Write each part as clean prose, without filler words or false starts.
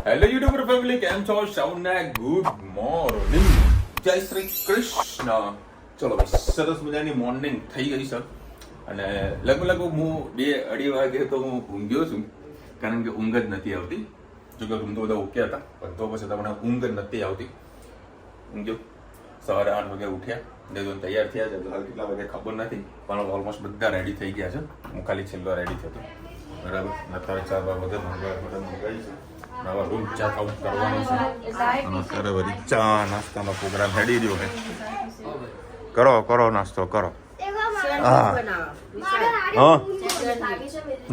Hello YouTuber family, કેમ છો? સૌને ગુડ મોર્નિંગ, જય શ્રી કૃષ્ણ. ચલો ભાઈ, સરસ મજાની મોર્નિંગ થઈ ગઈ છે અને લગભગ હું 2-2:30 વાગે તો હું ઊંઘ્યો છું, કારણ કે ઊંઘ જ નથી આવતી. જો કે રૂમ તો બધા ઓકે હતા, પણ તો પછી તમને ઊંઘ જ નથી આવતી. ઊંઘ્યો, સવારે 8 વાગે ઉઠ્યા, દેદોન તૈયાર થયા છે. હાલ કેટલા વાગે ખબર નથી, પણ ઓલમોસ્ટ બધા રેડી થઈ ગયા છે. હું ખાલી છેલ્લો રેડી થયો બરાબર. અત્યારે 4 વાગે મંગાવી છે. નવા રૂમ ચેક આઉટ કરવાનો છે અને અત્યારે બધી ચા નાસ્તાનો પ્રોગ્રામ હેડી રહ્યો છે. કરો નાસ્તો કરો. હા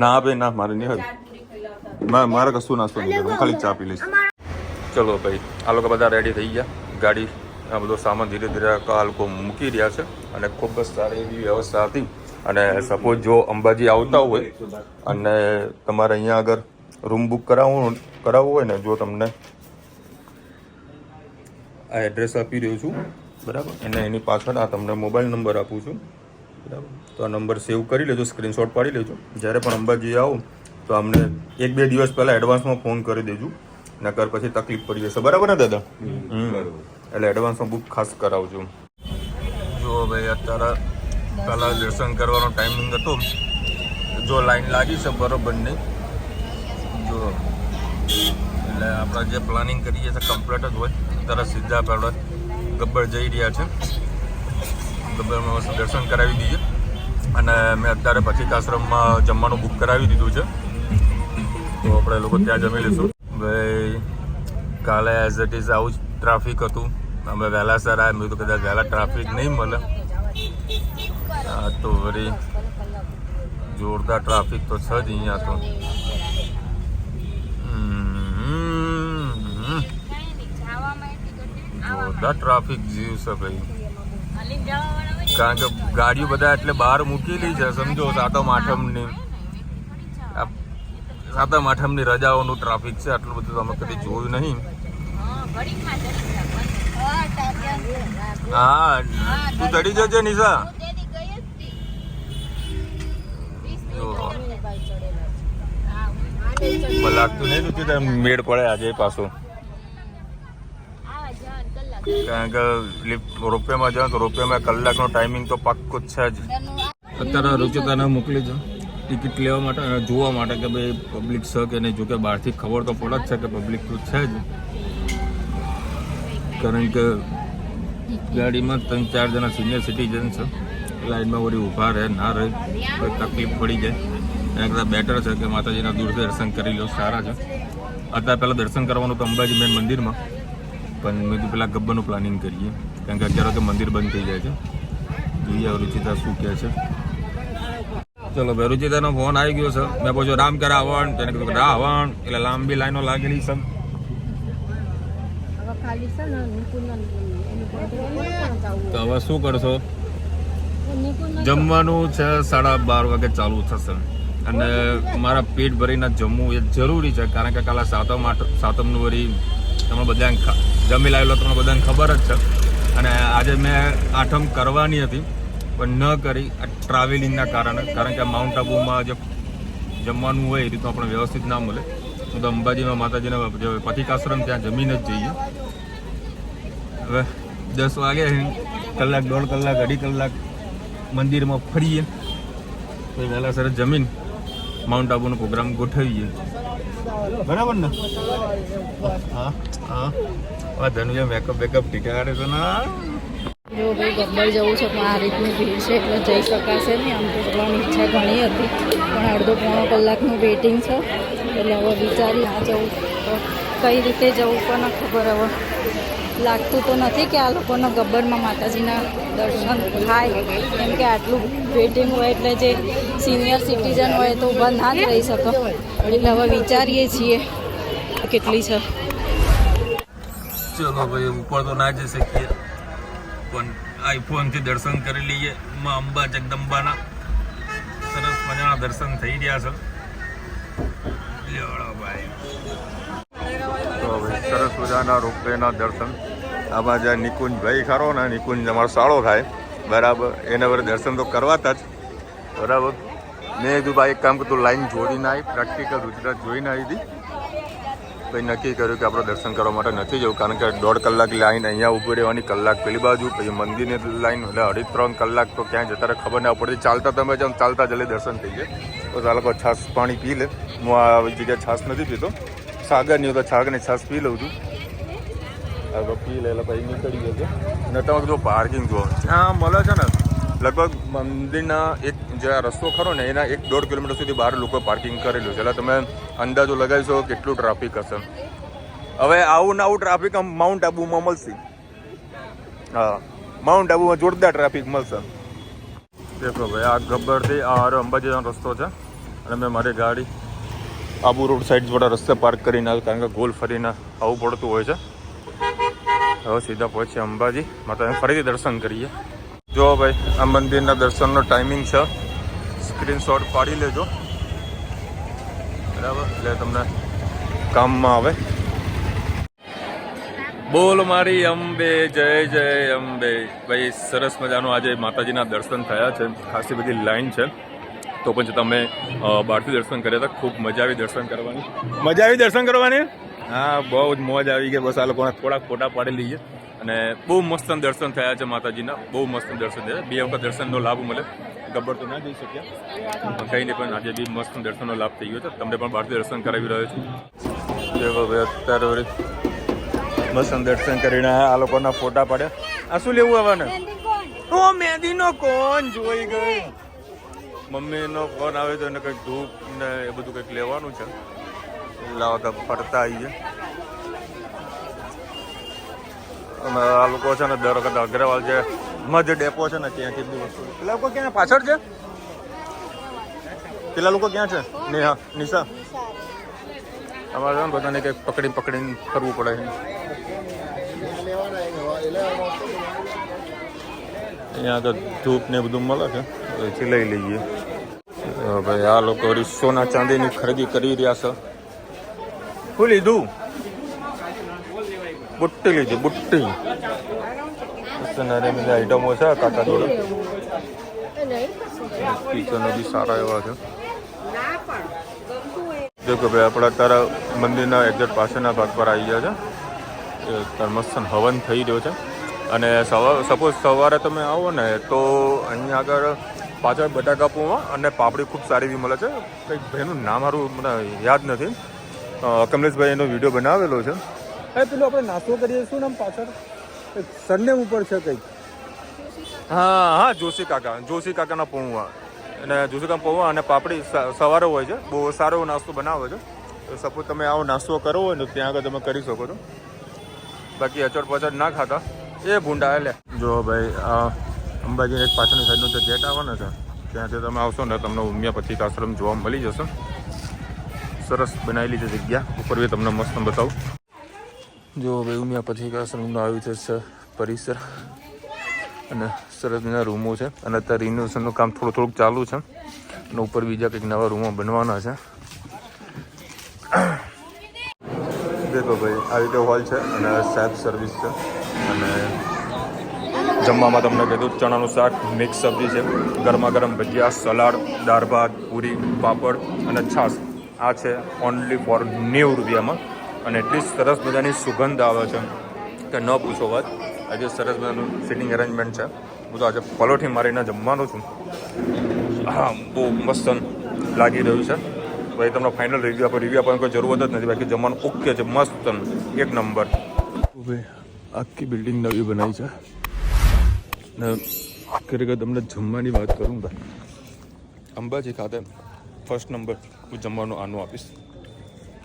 ના ભાઈ ના, મારે નહીં હોય, મારે કશું નાસ્તો નહીં, હું ખાલી ચા પી લઈશ. ચલો ભાઈ, આ લોકો બધા રેડી થઈ ગયા. ગાડી આ બધો સામાન ધીરે ધીરે આ લોકો મૂકી રહ્યા છે અને ખૂબ જ સારી એવી વ્યવસ્થા હતી. અને સપોઝ જો અંબાજી આવતા હોય અને તમારે અહીંયા આગળ રૂમ બુક કરાવવું હોય ને, જો તમને આ એડ્રેસ આપી રહ્યો છું બરાબર, અને એની પાછળ આ તમને મોબાઈલ નંબર આપું છું બરાબર. તો આ નંબર સેવ કરી લેજો, સ્ક્રીનશોટ પાડી લેજો. જ્યારે પણ અંબાજી આવો તો અમને 1-2 દિવસ પહેલાં એડવાન્સમાં ફોન કરી દેજો, નકર પછી તકલીફ પડી જશે. બરાબર ને દાદા? એટલે એડવાન્સમાં બુક ખાસ કરાવજો. જો ભાઈ, અત્યારે પહેલાં દર્શન કરવાનો ટાઈમિંગ હતો, જો લાઈન લાગી છે બરોબર નહીં. જો એટલે આપણે જે પ્લાનિંગ કરીએ છીએ કમ્પ્લીટ જ હોય. તરત સીધા આપણે ગબ્બર જઈ રહ્યા છે. ગબ્બરમાં દર્શન કરાવી દઈએ અને મેં અત્યારે પથિક આશ્રમમાં જમવાનું બુક કરાવી દીધું છે, તો આપણે લોકો ત્યાં જમી લઈશું. ભાઈ કાલે એઝ ઇટ ઇઝ આવું જ ટ્રાફિક હતું. અમે વહેલા સર આવ્યા, મેં તો કદાચ વહેલા ટ્રાફિક નહીં મળે. હા તો વળી જોરદાર ટ્રાફિક તો છે જ અહીંયા તો. જોરદાર ટ્રાફિક જીવ છે ભાઈ, કારણ કે ગાડીઓ બધા એટલે બહાર મૂકેલી છે. સમજો સાતમ આઠમની રજાઓનું ટ્રાફિક છે. આટલું બધું અમે કદી જોયું નહીં. હા તું ચડી જજે નિશા. લાગતું નહીં તું મેળ પડે આજે પાછો, કારણ કે રોપિયામાં જાઓ તો રોપિયામાં કલાકનો ટાઈમિંગ તો પાક્કો જ છે જ. અત્યારે રુચિતાને મોકલી દો ટિકિટ લેવા માટે અને જોવા માટે કે ભાઈ પબ્લિક છે કે નહીં. જોકે બહારથી ખબર તો પડે જ છે કે પબ્લિક તો છે જ, કારણ કે ગાડીમાં 3-4 જણા સિનિયર સિટીઝન છે. લાઈનમાં વળી ઊભા રહે ના રહે કોઈ તકલીફ પડી જાય. એના કરતાં બેટર છે કે માતાજીના દૂરથી દર્શન કરી લો, સારા છે. અત્યારે પહેલાં દર્શન કરવાનું તો અંબાજી મેન મંદિરમાં, પણ મેં તો પેલા ગબ્બરનું પ્લાનિંગ કરીએ, કારણ કે અત્યારે તો મંદિર બંધ થઈ જાય છે. જોઈએ રુચિતા શું કહે છે. ચલો ભાઈ, રુચિતાનો ફોન આવી ગયો છે. મેં પૂછ્યું રામ કરે આવણ, તેને કીધું રાવણ, એટલે લાંબી લાઈનો લાગેલી છે. તો હવે શું કરશો? જમવાનું છે 12:30 વાગે ચાલુ થશે અને મારા પેટ ભરીને જમવું એ જરૂરી છે, કારણ કે કાલે સાતમનું વળી તમે બધાને જમી લાવેલો, તમને બધાને ખબર જ છે. અને આજે મેં આઠમ કરવાની હતી પણ ન કરી, આ ટ્રાવેલિંગના કારણે. કારણ કે માઉન્ટ આબુમાં જે જમવાનું હોય એ રીતનું આપણે વ્યવસ્થિત ના મળે. તો અંબાજીમાં માતાજીના પથિક આશ્રમ ત્યાં જમીને જ જઈએ. હવે 10 વાગે કલાક, 1.5 કલાક, 2.5 કલાક મંદિરમાં ફરીએ, તો વહેલા સરસ જમીન માઉન્ટ આબુનો પ્રોગ્રામ ગોઠવીએ. બરાબર ને? હા હા, ધનુજા મેકઅપ ટીકાડે તો ના. જો ભાઈ ગબ્બર જવું છે પણ આ રીતની ભીડ છે એટલે જઈ શકાશે નહીં. આમ તો જવાની ઈચ્છા ઘણી હતી પણ 1.5-પોણો કલાકનું વેઇટિંગ છે. એટલે હવે વિચારી આ જવું તો કઈ રીતે જવું પણ ખબર. હવે લાગતું તો નથી કે આ લોકોના ગબ્બરમાં માતાજીના દર્શન થાય, કેમ કે આટલું વેઇટિંગ હોય એટલે જે સિનિયર સિટીઝન હોય તો ઊભા ના જ રહી શકો. એટલે હવે વિચારીએ છીએ કેટલી છે. ચલો ભાઈ, ઉપર તો ના જઈ શકીએ પણ આઈફોનથી દર્શન કરી લઈએ. માં અંબા જગદંબાના સરસ મજાના દર્શન થઈ રહ્યા છે. સરસ મજાના રોપવેના દર્શન. આમાં જ્યાં નિકુંજભાઈ ખરો ને, નિકુંજ અમારો સાળો થાય બરાબર, એને વડે દર્શન તો કરવાતા જ બરાબર. મેં કીધું ભાઈ એક કામ કરતું, લાઈન જોડીને આવી, પ્રેક્ટિકલ ગુજરાત જોઈને આવી હતી પછી નક્કી કર્યું કે આપણે દર્શન કરવા માટે નથી જવું, કારણ કે 1.5 કલાક લાઈન અહીંયા ઊભી રહેવાની, કલાક પેલી બાજુ, પછી મંદિરની લાઈન એટલે 2.5-3 કલાક તો ક્યાંય જતા રહે ખબર ના પડતી. ચાલતા તમે જાઓ, ચાલતા જલ્દી દર્શન થઈ જાય. તો આ લોકો છાશ પાણી પી લે. હું આ જગ્યાએ છાશ નથી પીતો, સાગરની હોય તો છાગની છાશ પી લઉં છું. પી લે એટલે પછી નીકળી જાય છે. અને તમે કીધું પાર્કિંગ જુઓ, ત્યાં મળે છે ને લગભગ મંદિરના એક જે આ રસ્તો ખરો ને એના 1-1.5 કિલોમીટર સુધી બહાર લોકો પાર્કિંગ કરેલું છે. એટલે તમે અંદાજો લગાવીશો કેટલું ટ્રાફિક હશે. હવે આવું ને આવું ટ્રાફિક માઉન્ટ આબુમાં મળશે. હા, માઉન્ટ આબુમાં જોરદાર ટ્રાફિક મળશે. દેખો ભાઈ, આ ગબ્બરથી આ અંબાજીનો રસ્તો છે અને મેં મારી ગાડી આબુ રોડ સાઈડ જોડે રસ્તે પાર્ક કરીને આવ્યું, કારણ કે ગોલ ફરીને આવવું પડતું હોય છે. હવે સીધા પહોંચીએ અંબાજી માતાને, ફરીથી દર્શન કરીએ. જો ભાઈ, આ મંદિરના દર્શનનો ટાઈમિંગ છે, સ્ક્રીનશોટ પાડી લેજો બરાબર, એટલે તમને કામમાં આવે. બોલ મારી અંબે, જય જય અંબે. ભાઈ સરસ મજાનું આજે માતાજીના દર્શન થયા છે. ખાસી બધી લાઈન છે, તો પછી તમે બહારથી દર્શન કર્યા હતા. ખૂબ મજા આવી દર્શન કરવાની. મજા આવી દર્શન કરવાની? હા, બહુ જ મોજ આવી ગઈ. બસ આ લોકોને થોડાક ફોટા પાડી લઈએ. અને બહુ મસ્ત દર્શન થયા છે માતાજીના, બહુ મસ્ત દર્શન થયા. 2 વખત દર્શનનો લાભ મળે. ગબ્બર તો ના જઈ શક્યા, કંઈ નહીં, પણ આજે બી મસ્ત દર્શનનો લાભ થઈ ગયો છે. તમને પણ બહારથી દર્શન કરાવી રહ્યો છું. અત્યારે મસ્ત દર્શન કરીને આ લોકોના ફોટા પાડ્યા. આ શું લેવું આવવાને? ઓ મહેંદીનો કોણ જોઈ ગઈ. મમ્મીનો ફોન આવે તો એને કંઈક ધૂપ ને એ બધું કંઈક લેવાનું છે. લાવા ફરતા આવીએ. આ લોકો છે ને દર વખત અગ્રવાલ જે મધ ડેપો છે ને ત્યાંથી બધી વસ્તુ. પેલા લોકો ક્યાં પાછળ છે? પેલા લોકો ક્યાં છે? નેહા, નિશા. અમારે છે ને બધાને કંઈક પકડીને ફરવું પડે છે. અહીંયા આગળ ધૂપ ને બધું મળે છે, એથી લઈ લઈએ. ભાઈ આ લોકો સોના ચાંદીની ખરીદી કરી રહ્યા છે. શું લીધું? બુટ્ટી લીધી, બુટ્ટી. નાની આઈટમો છે કાકા જોડે. કિચનો બી સારા એવા છે. દેખો ભાઈ, આપણે અત્યારે મંદિરના એક્ઝેક્ટ પાસેના ભાગ પર આવી ગયા છે. અત્યારે મસ્ત હવન થઈ રહ્યો છે. અને સપોઝ સવારે તમે આવો ને તો અહીંયા આગળ પાછળ બટાકા પૌવા અને પાપડી ખૂબ સારી એવી મળે છે. કંઈક ભાઈનું નામ મારું મને યાદ નથી. કમલેશભાઈ એનો વિડીયો બનાવેલો છે. પેલું આપણે નાસ્તો કરીએ, શું નામ પાછળ સરનેમ ઉપર છે કંઈક? હા, જોશી કાકાના પૌવા. અને જોશી કાકા પૌવા અને પાપડી સવારે હોય છે. બહુ સારો એવો નાસ્તો બનાવે છે. તો સપોઝ તમે આવો નાસ્તો કરવો હોય ને ત્યાં આગળ તમે કરી શકો છો. બાકી અચડ પચડ ના ખાતા એ ભૂંડા. એટલે જો ભાઈ, આ અંબાજીને એક પાછળની સાઈડનો જે ગેટ આવવાનો છે ત્યાંથી તમે આવશો ને તમને ઉમિયા પથિકાશ્રમ જોવા મળી જશે. સરસ બનાવેલી છે જગ્યા. ઉપર બી તમને મસ્ત બતાવું. જો ભાઈ, ઉમિયા પથિકાશ્રમનું આવ્યું છે પરિસર અને સરસ મજાના રૂમો છે. અને અત્યારે રિનોવેશનનું કામ થોડુંક ચાલુ છે અને ઉપર બીજા કંઈક નવા રૂમો બનવાના છે. દેખો ભાઈ, આવી રીતે હોલ છે અને સેલ્ફ સર્વિસ છે. અને જમવામાં તમને કીધું ચણાનું શાક, મિક્સ સબ્જી છે, ગરમા ગરમ ભજીયા, સલાડ, દાળ ભાત, પૂરી, પાપડ અને છાશ. આ છે ઓનલી ફોર 90 રૂપિયામાં. અને એટલી સરસ મજાની સુગંધ આવે છે કે ન પૂછો વાત. આજે સરસ મજાનું સિટિંગ અરેન્જમેન્ટ છે. હું તો આજે પલોઠી મારીને જમવાનું છું. હા, બહુ મસ્ત લાગી રહ્યું છે. ભાઈ તમને ફાઇનલ રિવ્યૂ આપવાની કોઈ જરૂરત જ નથી. બાકી જમવાનું ઓકે છે, મસ્ત, એક નંબર. ભાઈ આખી બિલ્ડિંગ નવી બનાવી છે. ને ખરેખર તમને જમવાની વાત કરું તો અંબાજી ખાતે ફર્સ્ટ નંબર હું જમવાનું આનું આપીશ.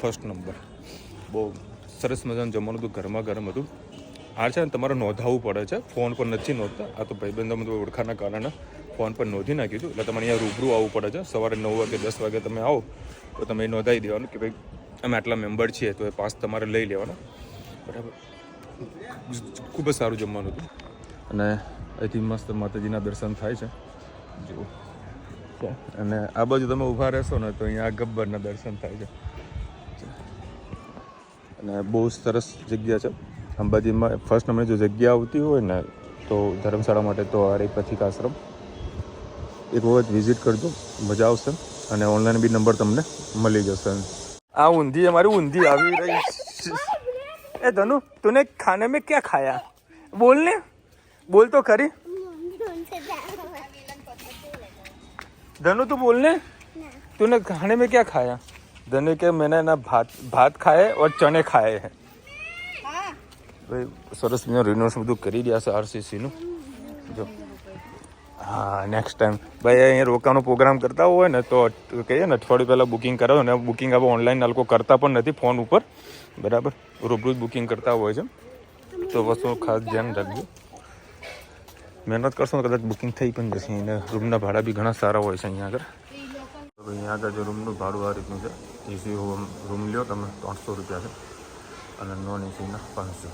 First number. બહુ સરસ મજાનું જમવાનું હતું, ગરમા ગરમ હતું. આ છે ને તમારે નોંધાવવું પડે છે, ફોન પર નથી નોંધતા. આ તો ભાઈબંધો બધું ઓળખાના કારણે ફોન પર નોંધી નાખ્યું હતું. એટલે તમારે અહીંયા રૂબરૂ આવવું પડે છે. સવારે 9 વાગે 10 વાગે તમે આવો તો તમે નોંધાવી દેવાનું કે ભાઈ અમે આટલા મેમ્બર છીએ, તો એ પાસ તમારે લઈ લેવાનો. બરાબર. ખૂબ જ સારું જમવાનું હતું. અને અહીંથી મસ્ત માતાજીના દર્શન થાય છે જુઓ. અને આ બાજુ તમે ઊભા રહેશો ને તો અહીંયા ગબ્બરના દર્શન થાય છે. અને બહુ સરસ જગ્યા છે અંબાજીમાં. ફર્સ્ટ નંબરની જો જગ્યા આવતી હોય ને તો ધર્મશાળા માટે તો આ પથિકાશ્રમ એક વખત વિઝિટ કરજો, મજા આવશે. અને ઓનલાઈન બી નંબર તમને મળી જશે. આ ઊંધી અમારી ઊંધી આવી રહી ए धनु तूने खाने में क्या खाया बोलने बोल तो खरी धनु तू बोलने तूने खाने में क्या खाया धनु के मैंने ना भात खाए और चने खाए हैं भाई सरस में रिनोवेशन બધું કરી રહ્યા છે આરસીસી નું જો હા નેક્સ્ટ ટાઈમ ભાઈ અહીંયા રોકાવાનો પ્રોગ્રામ કરતા હોય ને તો કહીએ ને અઠવાડિયું પહેલાં બુકિંગ કરાવો ને બુકિંગ આપણે ઓનલાઈન લોકો કરતા પણ નથી ફોન ઉપર બરાબર રૂબરૂ બુકિંગ કરતા હોય છે તો વસ્તુ ખાસ ધ્યાન રાખજો મહેનત કરશો ને કદાચ બુકિંગ થઈ પણ જશે એને રૂમના ભાડા બી ઘણા સારા હોય છે અહીંયા આગળ અહીંયા આગળ જે રૂમનું ભાડું આ રીતનું છે એસી રૂમ લ્યો તમે 300 રૂપિયા છે અને નોન એસીના 500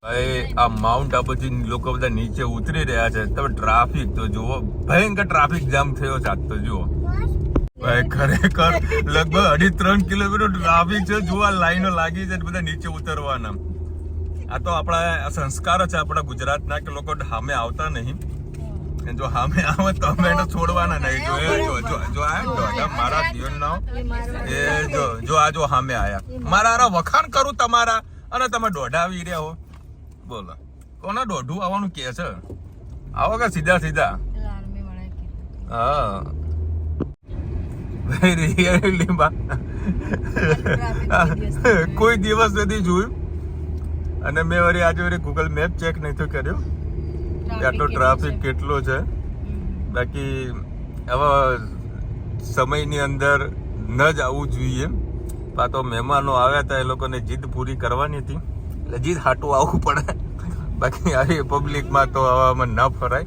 ભાઈ આ માઉન્ટ આબુથી લોકો બધા નીચે ઉતરી રહ્યા છે તમે ટ્રાફિક તો જુઓ ભયંકર ટ્રાફિક જામ થયો છે આજ તો જુઓ ભાઈ ખરેખર લગભગ 2.5-3 કિલોમીટર ટ્રાફિક છે જુઓ લાઈનો લાગી છે બધા નીચે ઉતરવાના આ તો આપણા સંસ્કાર છે આપણા ગુજરાતના કે લોકો સામે આવતા નહીં જો સામે આવે તો અમે એને છોડવાના નહીં જો આ મારા જીવનનો એ જો આ જો સામે આયા મારા વખાણ કરું તમારા અને તમે દોઢા આવી રહ્યા હો બોલો કોના દોઢું આવવાનું કે છે આવો કે સીધા સીધા હા કોઈ દિવસ નથી જોયું અને મેં વળી આજે વળી ગૂગલ મેપ ચેક નથી કર્યો આટલો ટ્રાફિક કેટલો છે બાકી હવે સમયની અંદર ન જ આવવું જોઈએ આ તો મહેમાનો આવ્યા હતા એ લોકોને જીદ પૂરી કરવાની હતી એટલે જીદ હાટું આવવું પડે બાકી આવી પબ્લિકમાં તો હવામાં ન ફરાય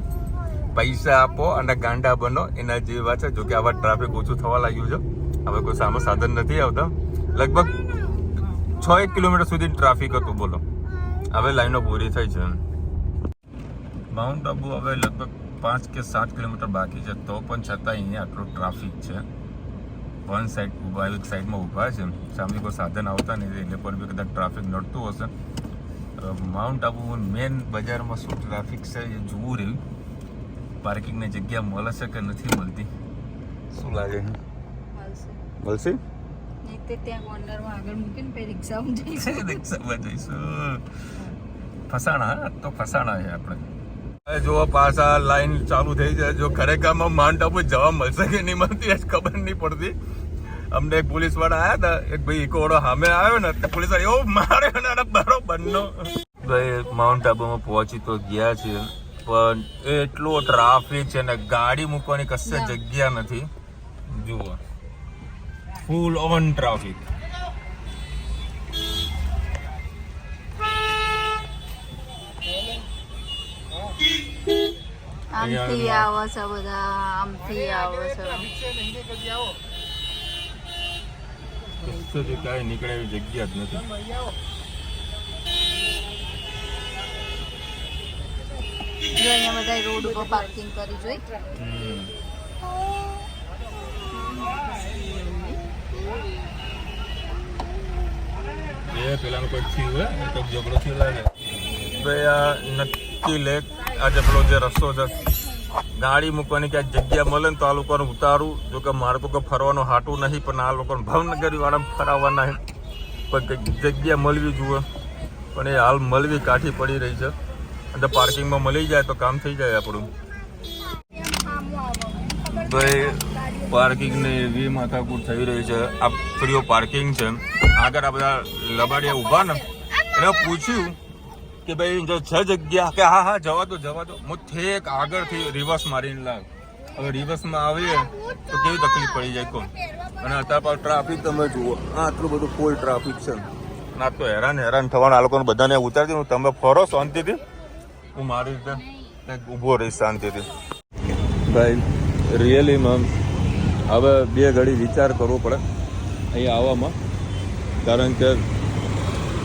પૈસા આપો અને ગાંડા બનો એના જેવા છે જોકે આવા ટ્રાફિક ઓછું થવા લાગ્યું છે હવે કોઈ સામે સાધન નથી આવતા લગભગ 6 કિલોમીટર સુધી ટ્રાફિક હતું બોલો હવે લાઈનો પૂરી થઈ છે માઉન્ટ આબુ હવે લગભગ 5 કે 7 કિલોમીટર બાકી છે તો પણ છતાં અહીંયા આટલું ટ્રાફિક છે વન સાઈડ ઊભા એક સાઈડમાં ઊભા છે સામે કોઈ સાધન આવતા નથી એટલે પર બી કદાચ ટ્રાફિક નડતું હશે માઉન્ટ આબુ મેન બજારમાં શું ટ્રાફિક છે એ જોવું રહ્યું પાર્કિંગની જગ્યા મળે છે કે નથી મળતી શું લાગે મળશે રિક્ષામાં જઈશું ફસાણા તો ફસાણા છે આપણે જો પાછા લાઈન ચાલુ થઈ જાય જો ખરેખરમાં માઉન્ટ આબુ જવા મળશે કે નહીં મળતી જ ખબર નહીં પડતી અમને એક પોલીસ વાળા આવ્યા હતા એક ભાઈ ઇકો વાળો સામે આવ્યો ને પોલીસ વાળા એવો માર્યો બરોબરનો ભાઈ માઉન્ટ આબુમાં પહોંચી તો ગયા છે પણ એટલો ટ્રાફિક છે ને ગાડી મૂકવાની કશે જગ્યા નથી જુઓ ફૂલ ઓન ટ્રાફિક આમથી આવે છે બધા આમથી આવે છે કાંઈ નીકળે એવી જગ્યા જ નથી જો અહીંયા બધા રોડ ઉપર પાર્કિંગ કરી જોઈ પેલાનું કોઈ થયું હોય તો ઝઘડો થયો લાગે ભાઈ આ નક્કી લેક આજે પેલો જે રસ્તો છે ગાડી મૂકવાની ક્યાંક જગ્યા મળે ને તો આ લોકોને ઉતારું જો કે મારે તો ફરવાનું હાટું નહીં પણ આ લોકોને ભાવનગર વાળા ફરાવવાના છે પણ જગ્યા મળવી જોઈએ પણ એ હાલ મળવી કાઠી પડી રહી છે અને પાર્કિંગમાં મળી જાય તો કામ થઈ જાય આપણું ભાઈ પાર્કિંગની એવી માથાકૂટ થઈ રહી છે આ ફ્રીઓ પાર્કિંગ છે આગળ આ બધા લબાડિયા ઊભા ને એને પૂછ્યું કે ભાઈ જો છે જગ્યા કે હા જવા દો હું ઠેક આગળથી રિવર્સ મારીને લાવ હવે રિવર્સમાં આવીએ તો કેવી તકલીફ પડી જાય કોણ અને અત્યારે પાછું ટ્રાફિક તમે જુઓ આટલું બધું ફૂલ ટ્રાફિક છે ના તો હેરાન થવાનું આ લોકોને બધાને ઉતારી દઉં તમે ફરો શાંતિથી હું મારી રીતે ઊભો રહીશ શાંતિથી ભાઈ રિયલીમાં હવે 2 ઘડી વિચાર કરવો પડે અહીંયા આવવામાં કારણ કે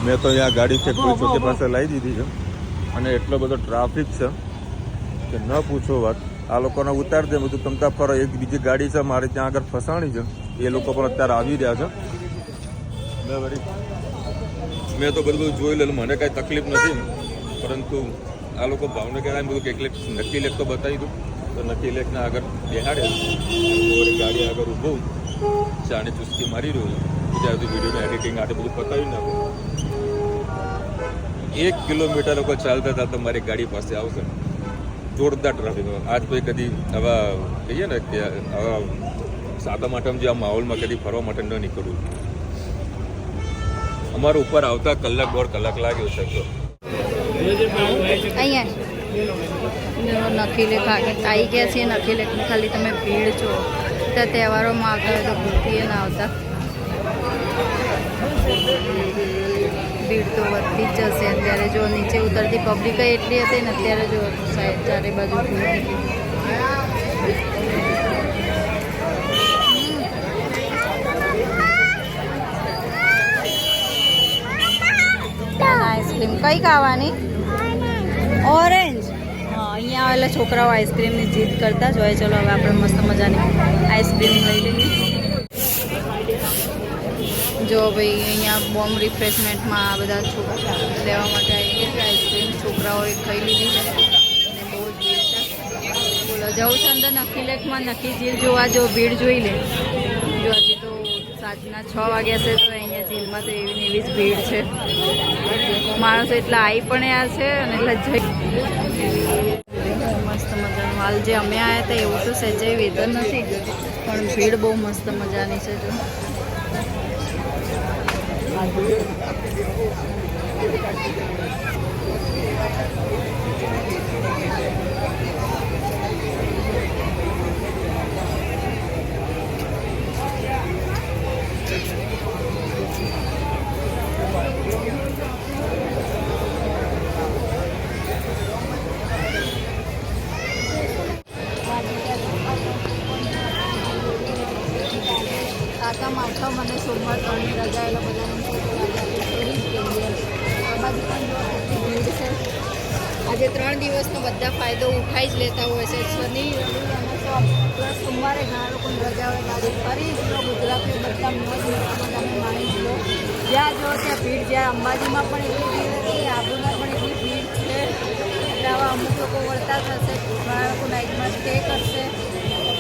મેં તો અહીંયા ગાડી ફેક્ટરી ચોકી પાસે લાવી દીધી છે અને એટલો બધો ટ્રાફિક છે કે ન પૂછો વાત આ લોકોને ઉતારી દે બધું તમતા ફરો એક બીજી ગાડી છે મારે ત્યાં આગળ ફસાણી છે એ લોકો પણ અત્યારે આવી રહ્યા છે મેં તો બધું જોઈ લેલું મને કાંઈ તકલીફ નથી પરંતુ આ લોકો ભાવનગર આવીને બધું કેટલીક નક્કી લેક તો બતાવી દઉં તો નક્કી લેકના આગળ બેહાડે ગાડી આગળ ઊભું ચાણી ચુસ્કી મારી રહ્યું જ્યાં સુધી વિડીયોનું એડિટિંગ આટલું બધું પતાવી નાખું 1 કિલોમીટર લોકો ચાલતા ચાલતા મારી ગાડી પાસે આવશે. જોરદાર ટ્રાફિક. આજ પછી કદી આવા કહીએ ને કે આવા સાદા માટમ જે આ માહોલમાં કદી ફરવા માટે ન નીકળવું. અમારા ઉપર આવતા કલાક 1.5 કલાક લાગ્યો છે. અહીંયા નખીલે આવી ગયા છીએ. નખીલે ખાલી તમે ભીડ જો ત્યાં તહેવારોમાં આવતા હોય તો ભૂલથી ના આવતા. ભીડ તો વધતી જ જશે. અત્યારે જો નીચે ઉતરતી પબ્લિક એટલી હતી ને અત્યારે જો સાહેબ ચારે બાજુ ભીડ. આઈસ્ક્રીમ કઈ ખાવાની? ઓરેન્જ. હા, અહીંયા આવેલા છોકરાઓ આઈસ્ક્રીમની જીદ કરતા જ હોય. ચલો હવે આપણે મસ્ત મજાની આઈસ્ક્રીમ લઈ લઈએ. જો ભાઈ અહીંયા બોમ્બ રિફ્રેશમેન્ટમાં આ બધા છોકરા લેવા માટે આવી ગયા છે. આઈસ્ક્રીમ છોકરાઓએ ખાઈ લીધી છે અને બહુ જ ભીડ છે. બોલો જવું છે અંદર નખી લેકમાં નખી ઝીલ જોવા. જો ભીડ જોઈ લે. જો હજી તો સાંજના 6 વાગ્યા છે તો અહીંયા ઝીલમાં તો એવી ને એવી જ ભીડ છે. માણસો એટલા આવી પણ યાર છે અને એટલા જઈ મસ્ત મજાનું. હાલ જે અમે આવ્યા હતા એવું તો સહેજે વેધર નથી પણ ભીડ બહુ મસ્ત મજાની છે. જો કાકા માથા મને સોમવાર 3ની રજા એટલે બધાને ભીડ છે. આજે 3 દિવસનો બધા ફાયદો ઉઠાઈ જ લેતા હોય છે. શનિ રવિ અને પ્લસ સોમવારે ઘણા લોકોની રજા હોય. ગાડી ફરી જ લો. ગુજરાતની બધા મોજ મસ્તમાં તમે માણી જ લો. જ્યાં જો ત્યાં ભીડ. જ્યાં અંબાજીમાં પણ એટલી ભીડ હતી, આબુમાં પણ એટલી ભીડ છે. એટલે આવા અમુક લોકો વળતા થશે. ઘણા લોકો નાઇટમાં સ્ટે કરશે.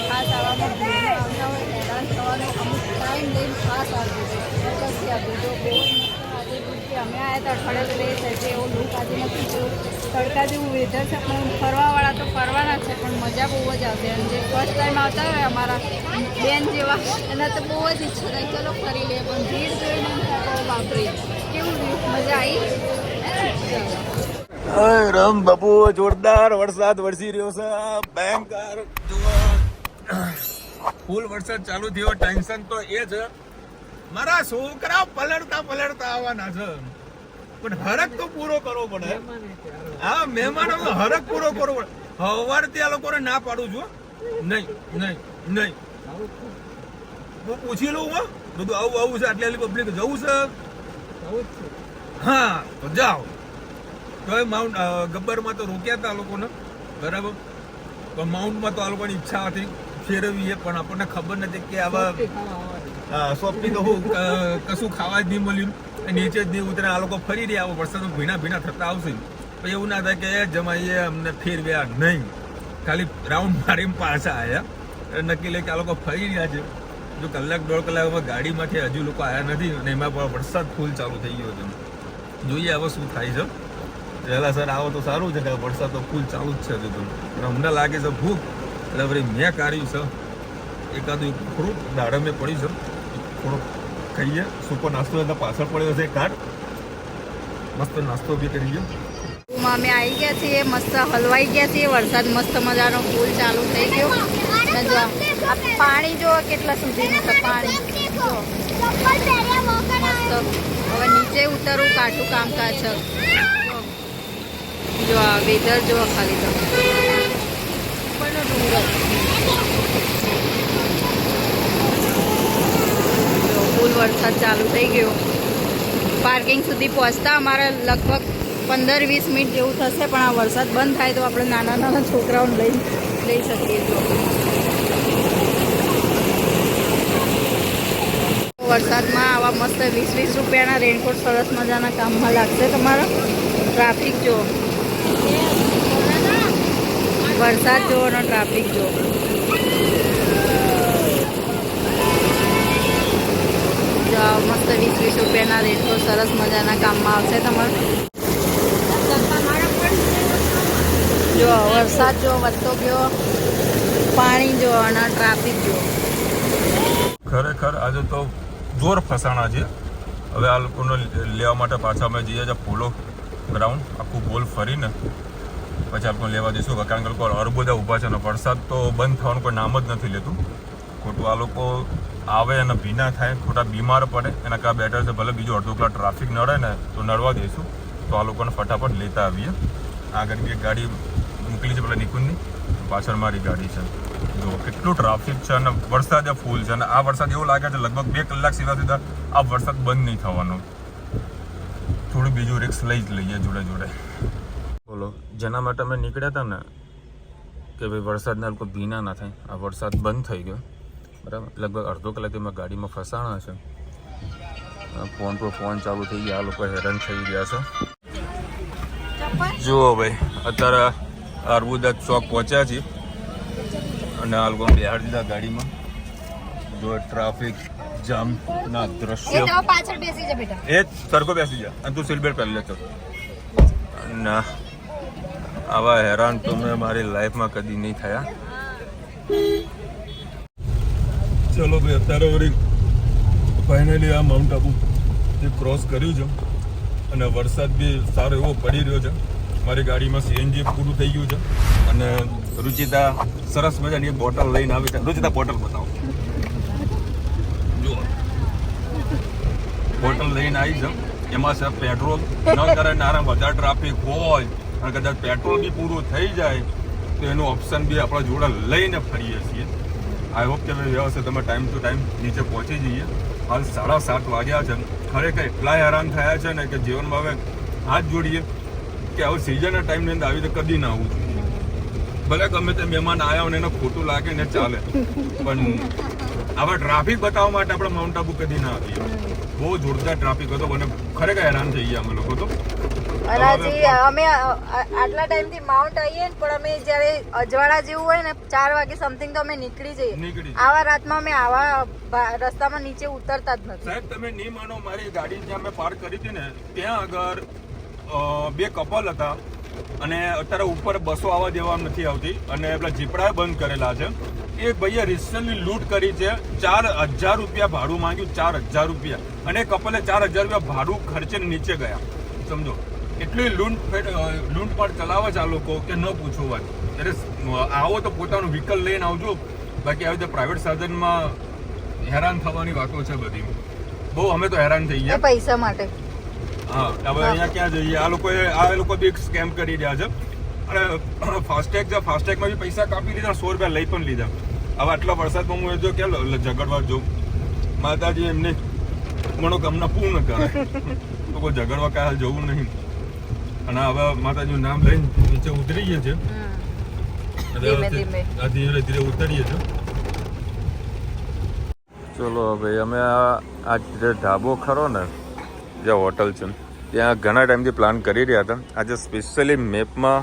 ખાસ આવામાં ભીડમાં આવતા હોય હેરાન થવાનો અમુક ટાઈમ લઈને ખાસ આવતું છે. પછી આ ભીડો બહુ જ આજે અમે આવ્યા હતા અઠવાડિયા તો એ છે એવો લુક આજે નથી જોયું. તડકા જેવું વેધર છે પણ ફરવાવાળા તો ફરવાના છે પણ મજા બહુ જ આવશે. અને જે ફર્સ્ટ ટાઈમ આવતા હોય અમારા બેન જેવા એના તો બહુ જ ઈચ્છા થાય ચલો ફરી લે. પણ ભીડ જોઈને વાપરી કેવું મજા આવી. રમ બાપુ જોરદાર વરસાદ વરસી રહ્યો છે. ભયંકર ફૂલ વરસાદ ચાલુ થયો. ટેન્શન તો એ છે મારા છોકરા પલળતા આવવાના છે પણ હરક તો પૂરો કરવો પડે. હા, મહેમાનો હરક પૂરો કરવો પડે. સવારથી આ લોકોને ના પાડું છું નહીં હું પૂછી લઉં. બધું આવું છે આટલી પબ્લિક જવું છે. હા તો જાઓ. તો માઉન્ટ ગબ્બરમાં તો રોક્યા હતા આ લોકોને બરાબર. પણ માઉન્ટમાં તો આ લોકોની ઈચ્છા હતી ફેરવીએ પણ આપણને ખબર નથી કે આવા સોપી તો કશું ખાવા જ નહીં મળ્યું. નીચે જ નહીં ઉતરે. આ લોકો ફરી રહ્યા આવો વરસાદ ભીના થતા આવશે. પછી એવું ના થાય કે જમાઈએ અમને ફેરવ્યા નહીં, ખાલી રાઉન્ડ મારીને પાછા આવ્યા. નક્કી લે કે આ લોકો ફરી રહ્યા છે. જો 1-1.5 કલાકમાં ગાડીમાંથી હજુ લોકો આવ્યા નથી અને એમાં પણ વરસાદ ફૂલ ચાલુ થઈ ગયો છે. જોઈએ હવે શું થાય છે. પહેલા સર આવો તો સારું છે કે વરસાદ તો ફૂલ ચાલુ જ છે હજુ. પણ અમને લાગે છે ભૂખ એટલે વળી મેં કાઢ્યું છે એકાદું ફ્રૂટ દાડમે પડ્યું છે થોડોક ખાઈએ. સૂકો નાસ્તો એટલે પાછળ પડ્યો છે કાઢ મસ્ત નાસ્તો બી કરી ગયો. અમે આવી ગયા છીએ મસ્ત હલવાઈ ગયા છીએ. વરસાદ મસ્ત મજાનો ફૂલ ચાલુ થઈ ગયો. અને જો આ પાણી જો કેટલા સુધીનું છે પાણી જો મસ્ત. હવે નીચે ઉતરવું કાઠું કામકાજ છે. જો આ વેધર જો ખાલી તો ઉપરનો ડુંગર જો ફૂલ વરસાદ ચાલુ થઈ ગયો. પાર્કિંગ સુધી પહોંચતા અમારે લગભગ 15-20 મિનિટ જેવું થશે. પણ આ વરસાદ બંધ થાય તો આપણે નાના છોકરાઓને લઈ શકીએ. જો વરસાદમાં આવા મસ્ત 20-20 રૂપિયાના રેનકોટ સરસ મજાના કામમાં લાગશે તમારા. ટ્રાફિક જો વરસાદ જો અને ટ્રાફિક જો. જો મસ્ત 20-20 રૂપિયાના રેટ તો સરસ મજાના કામમાં આવશે તમારે. જો વરસાદ જો વધતો ગયો, પાણી જો અને ટ્રાફિક જો. ખરેખર આજે તો જોર ફસાણા છે. હવે આ લોકોને લેવા માટે પાછા અમે જઈએ છીએ પોલો ગ્રાઉન્ડ, આખું ગોલ ફરીને પછી આ લોકોને લેવા જઈશું. કારણ કે લોકો અરબોદા ઊભા છે અને વરસાદ તો બંધ થવાનું કોઈ નામ જ નથી લેતું. ખોટું આ લોકો આવે અને ભીના થાય, ખોટા બીમાર પડે, એના કાં બેટર છે ભલે બીજો અડધો કલાક ટ્રાફિક નડે ને તો નડવા દઈશું. તો આ લોકોને ફટાફટ લેતા આવીએ. આગળ એક ગાડી મોકલી છે પેલા નિકુંજની, પાછળ મારી ગાડી છે. જો કેટલું ટ્રાફિક છે અને વરસાદ ફૂલ છે અને આ વરસાદ એવો લાગે છે લગભગ 2 કલાક સીધા આ વરસાદ બંધ નહીં થવાનો. થોડું બીજું રિસ્ક લઈ જ લઈએ જોડે જોડે. બોલો, જેના માટે અમે નીકળ્યા હતા ને કે ભાઈ વરસાદના લોકો ભીના ના થાય, આ વરસાદ બંધ થઈ ગયો બરાબર. લગભગ અડધો કલાકથી અમે ગાડીમાં ફસાણા છે. ફોન પર ફોન ચાલુ થઈ ગયા, આ લોકો હેરાન થઈ ગયા છે. જુઓ ભાઈ, અત્યારે અરબુદા ચોક પહોંચ્યા છીએ અને આ લોકો બેહાડી દીધા ગાડીમાં. જો ટ્રાફિક જામ ના દ્રશ્યો. પાછળ બેસી જા બેટા, એ સરખો બેસી જા અને તું સીટ બેલ્ટ પહેરી લેતો. ના, આવા હેરાન તો મેં મારી લાઈફમાં કદી નહીં થયા. ચલો ભાઈ, અત્યારે વળી ફાઇનલી આ માઉન્ટ આબુ જે ક્રોસ કર્યું છે અને વરસાદ બી સારો એવો પડી રહ્યો છે. મારી ગાડીમાં સીએનજી પૂરું થઈ ગયું છે અને રુચિતા સરસ મજાની એક બોટલ લઈને આવી છે. રુચિતા બોટલ બતાવો. જુઓ, બોટલ લઈને આવી છે. એમાં છે પેટ્રોલ. ન કરે નાના વધારે ટ્રાફિક હોય અને કદાચ પેટ્રોલ બી પૂરું થઈ જાય તો એનું ઓપ્શન બી આપણા જોડે લઈને ફરીએ છીએ. આઈ હોપ કે વ્યવસ્થિત તમે ટાઈમ ટુ ટાઈમ નીચે પહોંચી જઈએ. હાલ 7:30 વાગ્યા છે. ખરેખર એટલા હેરાન થયા છે ને કે જીવનમાં હવે હાથ જોડીએ કે હવે સિઝનના ટાઈમની અંદર આવી તો કદી ના આવવું જોઈએ. ભલે ગમે તે મહેમાન આવ્યા હોય એને ખોટું લાગે ને ચાલે, પણ આવા ટ્રાફિક બતાવવા માટે આપણે માઉન્ટ આબુ કદી ના આવીએ. બહુ જોરદાર ટ્રાફિક હતો અને ખરેખર હેરાન થઈ ગયા અમે લોકો તો. હજી અમે આટલા ટાઈમથી માઉન્ટ આવીએ ને પણ અમે જ્યારે અજવાળા જેવું હોય ને 4 વાગે સમથિંગ તો અમે નીકળી જઈએ. આવા રાતમાં અમે આવા રસ્તામાં નીચે ઉતરતા જ નથી. સાહેબ તમે નહીં માનો, મારી ગાડી જ્યાં મેં પાર્ક કરી હતી ને ત્યાં આગળ 2 કપલ હતા અને અત્યારે ઉપર બસો આવવા દેવા નથી આવતી અને પેલા જીપડા બંધ કરેલા છે. એક ભાઈએ રિસન્ટલી લૂંટ કરી છે. 4,000 રૂપિયા ભાડું માંગ્યું, 4,000 રૂપિયા, અને કપલે 4,000 રૂપિયા ભાડું ખર્ચે નીચે ગયા. સમજો એટલી લૂંટપાટ ચલાવે છે આ લોકો કે ન પૂછો વાત. એટલે આવો તો પોતાનું વ્હીકલ લઈને આવજો, બાકી આવી રીતે પ્રાઇવેટ સાધનમાં હેરાન થવાની વાતો છે બધી. બહુ અમે તો હેરાન થઈ ગયા પૈસા માટે. હા, હવે અહીંયા ક્યાં જઈએ? આ લોકો બી સ્કેમ કરી રહ્યા છે અને ફાસ્ટેગ છે, ફાસ્ટેગમાં બી પૈસા કાપી લીધા, 100 રૂપિયા લઈ પણ લીધા. હવે આટલા વરસાદમાં હું જો કે ઝઘડવા જાઉં, માતાજી એમને મનોકામના પૂર્ણ કરે તો કોઈ ઝઘડવા કાંઈ હાલ જવું નહીં. અને હવે માતાજીનું નામ લઈને નીચે ઉતરીએ છીએ, ધીરે ધીરે ઉતરીએ છીએ. ચલો ભાઈ, અમે આ જે ઢાબો ખરો ને જ્યાં હોટલ છે ત્યાં ઘણા ટાઈમથી પ્લાન કરી રહ્યા હતા. આજે સ્પેશિયલી મેપમાં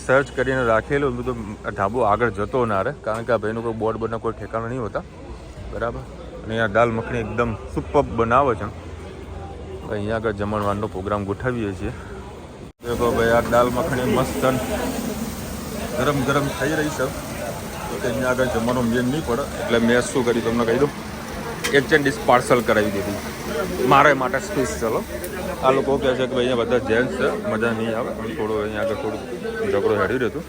સર્ચ કરીને રાખેલું બધું ઢાબો આગળ જતો ના રહે, કારણ કે આ ભાઈનું કોઈ બોર્ડ બના કોઈ ઠેકાણું નહીં હોતા બરાબર. અને અહીંયા દાલ મખણી એકદમ સુપર બનાવે છે. અહીંયા આગળ જમણવારનો પ્રોગ્રામ ગોઠવીએ છીએ. દેખો ભાઈ, આ દાલ મખણી મસ્ત ગરમ ગરમ થઈ રહી છે. તો અહીંયા આગળ જમવાનો મેન નહીં પડે એટલે મેં શું કર્યું તમને કહી દઉં, એક જણ ડિશ પાર્સલ કરાવી દીધી મારે માટે સ્પેશિયલ. આ લોકો કહે છે કે ભાઈ અહીંયા બધા જેન્ટ્સ છે, મજા નહીં આવે, થોડું અહીંયા આગળ થોડું ઝઘડો હેડી રહેતું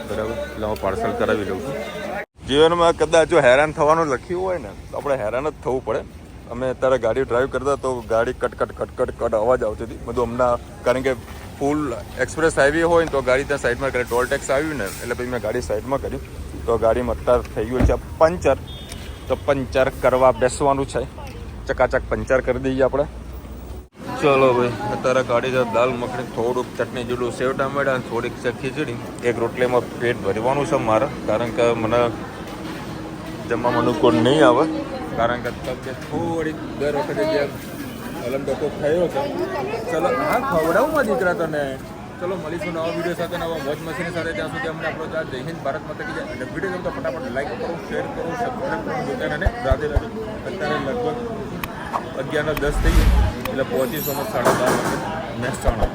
બરાબર, એટલે હું પાર્સલ કરાવી લઉં છું. જીવનમાં કદાચ જો હેરાન થવાનું લખ્યું હોય ને તો આપણે હેરાન જ થવું પડે. અમે અત્યારે ગાડી ડ્રાઈવ કરતા તો ગાડી કટ અવાજ આવતી હતી બધું હમણાં, કારણ કે ફૂલ એક્સપ્રેસ હાઈવે હોય ને તો ગાડી ત્યાં સાઈડમાં કરે. ટોલ ટેક્સ આવ્યું ને એટલે પછી મેં ગાડી સાઈડમાં કરી. તો ગાડીમાં અત્યારે થઈ ગયું છે પંચર, તો પંચર કરવા બેસવાનું છે. ચકાચક પંચર કરી દઈએ આપણે. ચલો ભાઈ, અત્યારે ગાડી છે દાલ મખણી, થોડુંક ચટણી જેટલું સેવ ટામેટા અને થોડીક છે ખીચડી, એક રોટલીમાં પેટ ભરવાનું છે મારે, કારણ કે મને જમવામાં અનુકૂળ નહીં આવે, કારણ કે તબિયત થોડીક દર વખતે જે હલમ ડકો થયો છે. ચલો હા, ખવડાવું દીકરા તને. ચલો મળીશું નવા વિડીયો સાથે, નવા મોજ મસ્તીની સાથે. ત્યાં સુધી અમને આપણો જય હિન્દ, ભારત માતા કી જય. અને વિડીયો ગમતો ફટાફટ લાઈક કરો, શેર કરો, સબસ્ક્રાઈબ કરો, જોતા રહે. રાધે રાધે. અત્યારે લગભગ 11:10 થઈ ગયું એટલે પહોંચીશું અમે 12:30 વાગે મહેસાણા.